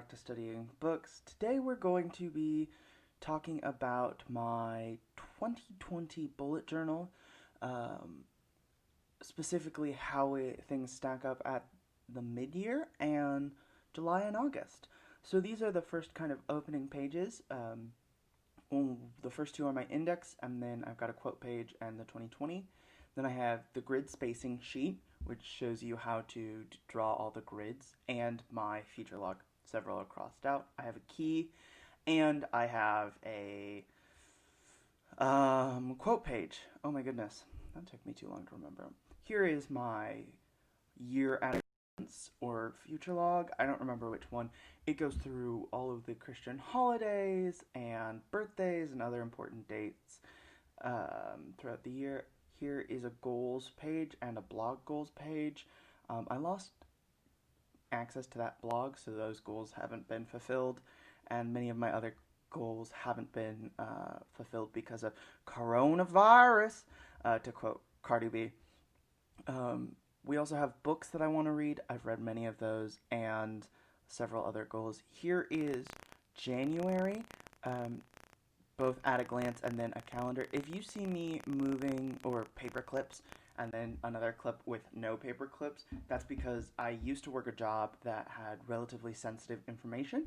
back to studying books. Today we're going to be talking about my 2020 bullet journal, um, specifically how things stack up at the mid-year and July and August. So these are the first kind of opening pages. The first two are my index, and then I've got a quote page and the 2020. Then I have the grid spacing sheet, which shows you how to draw all the grids, and my feature log. Several are crossed out. I have a key, and I have a quote page. Oh my goodness, that took me too long to remember. Here is my year at a glance, or future log. I don't remember which one. It goes through all of the Christian holidays and birthdays and other important dates throughout the year. Here is a goals page and a blog goals page. I lost access to that blog, so those goals haven't been fulfilled, and many of my other goals haven't been fulfilled because of coronavirus, to quote Cardi B. We also have books that I want to read. I've read many of those, and several other goals. Here is January. Both at a glance and then a calendar. If you see me moving or paper clips and then another clip with no paper clips, that's because I used to work a job that had relatively sensitive information,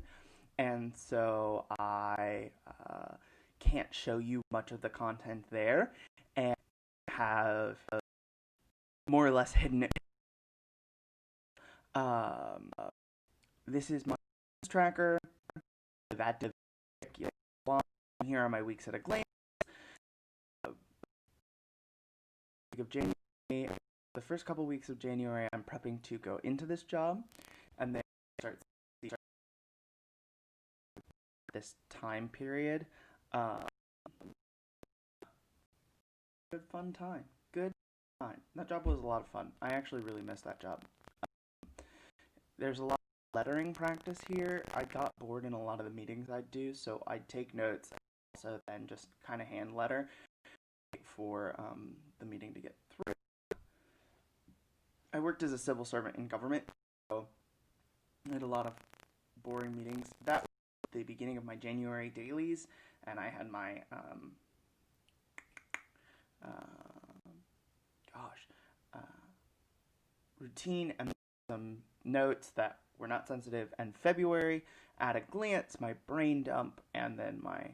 and so I can't show you much of the content there, and have more or less hidden it. This is my tracker. That here are my weeks at a glance. Of January, the first couple weeks of January, I'm prepping to go into this job, and then start this time period. Good fun time. Good time. That job was a lot of fun. I actually really missed that job. There's a lot of lettering practice here. I got bored in a lot of the meetings I'd do, so I'd take notes. Also then just kind of hand letter for the meeting to get through. I worked as a civil servant in government, so I had a lot of boring meetings. That was the beginning of my January dailies, and I had my routine and some notes that were not sensitive. And February, at a glance, my brain dump, and then my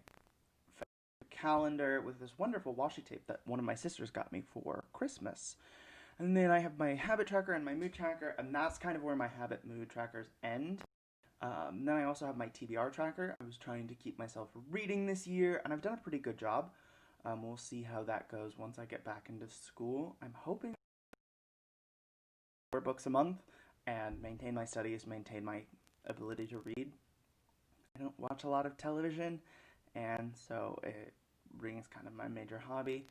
calendar with this wonderful washi tape that one of my sisters got me for Christmas. And then I have my habit tracker and my mood tracker, and that's kind of where my habit mood trackers end. Then I also have my TBR tracker. I was trying to keep myself reading this year, and I've done a pretty good job. We'll see how that goes once I get back into school. I'm hoping 4 books a month and maintain my studies, maintain my ability to read. I don't watch a lot of television, and so reading is kind of my major hobby.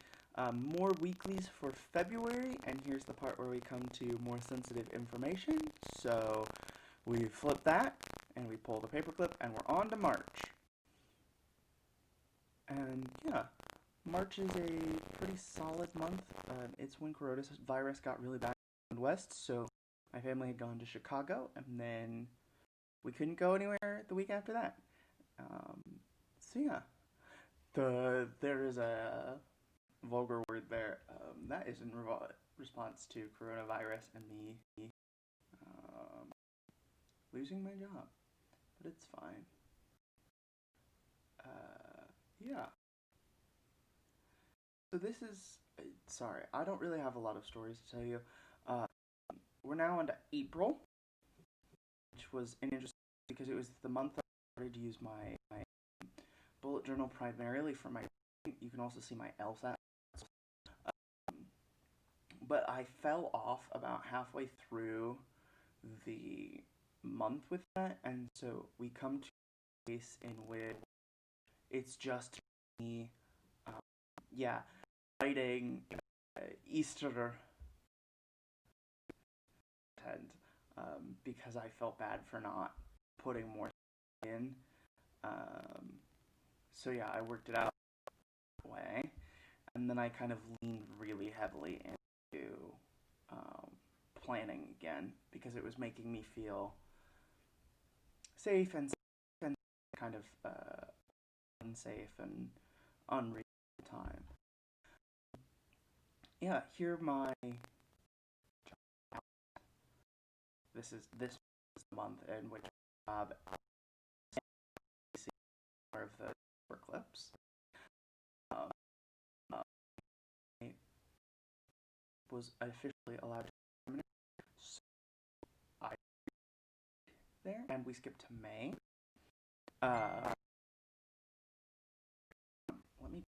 More weeklies for February, and here's the part where we come to more sensitive information. So we flip that, and we pull the paperclip, and we're on to March. And yeah, March is a pretty solid month. It's when coronavirus got really bad in the West, so my family had gone to Chicago, and then we couldn't go anywhere the week after that. So yeah. There is a vulgar word there. That is in response to coronavirus and me losing my job, but it's fine. Yeah. So this is sorry. I don't really have a lot of stories to tell you. Uh, we're now into April, which was an interesting because it was the month that I started to use my bullet journal primarily for my. You can also see my LSAT. But I fell off about halfway through the month with that, and so we come to a place in which it's just me, writing Easter content because I felt bad for not putting more in. So yeah, I worked it out that way, and then I kind of leaned really heavily into planning again because it was making me feel safe and kind of unsafe and unreal time. Yeah, here my this is the month in which I have more of the clips. Um, I was officially allowed to terminate, so I there, and we skip to May. Let me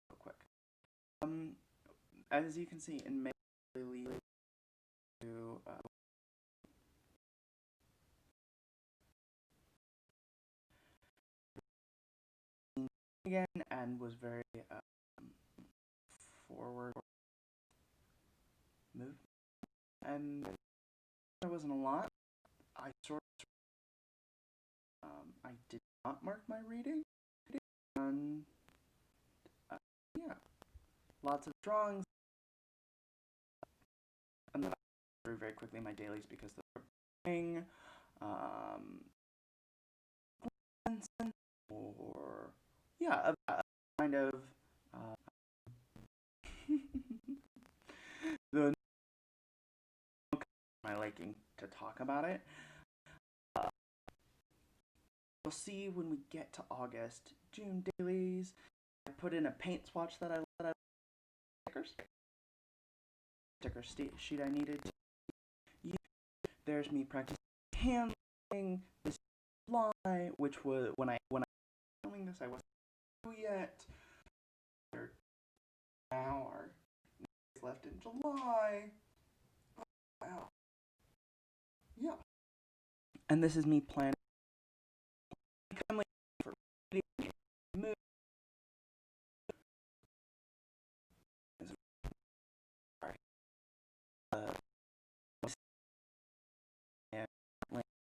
real quick. As you can see in May, we lead to again, and was very forward move, and there wasn't a lot. I sort of I did not mark my reading, and yeah, lots of drawings, and then I through very quickly my dailies because they're boring, or yeah, a kind of the my liking to talk about it. We'll see when we get to August. June dailies. I put in a paint swatch that I sticker sheet I needed to use. There's me practicing handling this July, which was when I filming this I wasn't yet. Now our left in July. Wow. Yeah. And this is me planning for move.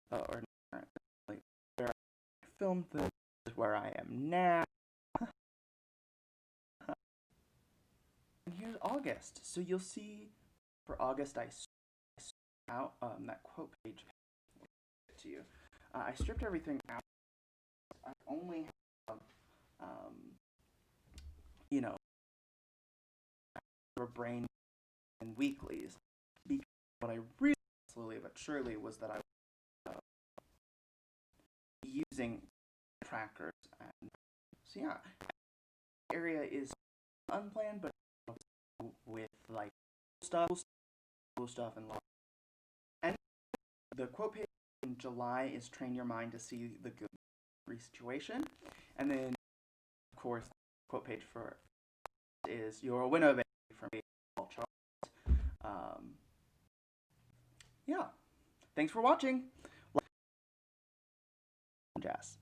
Or where I filmed this is where I am now. And here's August. So you'll see for August I out that quote page to you. I stripped everything out. I only have you know, brain and weeklies, because what I really slowly but surely was that I was using trackers, and so yeah, area is unplanned, but with like stuff and and the quote page in July is train your mind to see the good situation, and then of course the quote page for is your winner from yeah. Thanks for watching. Jazz.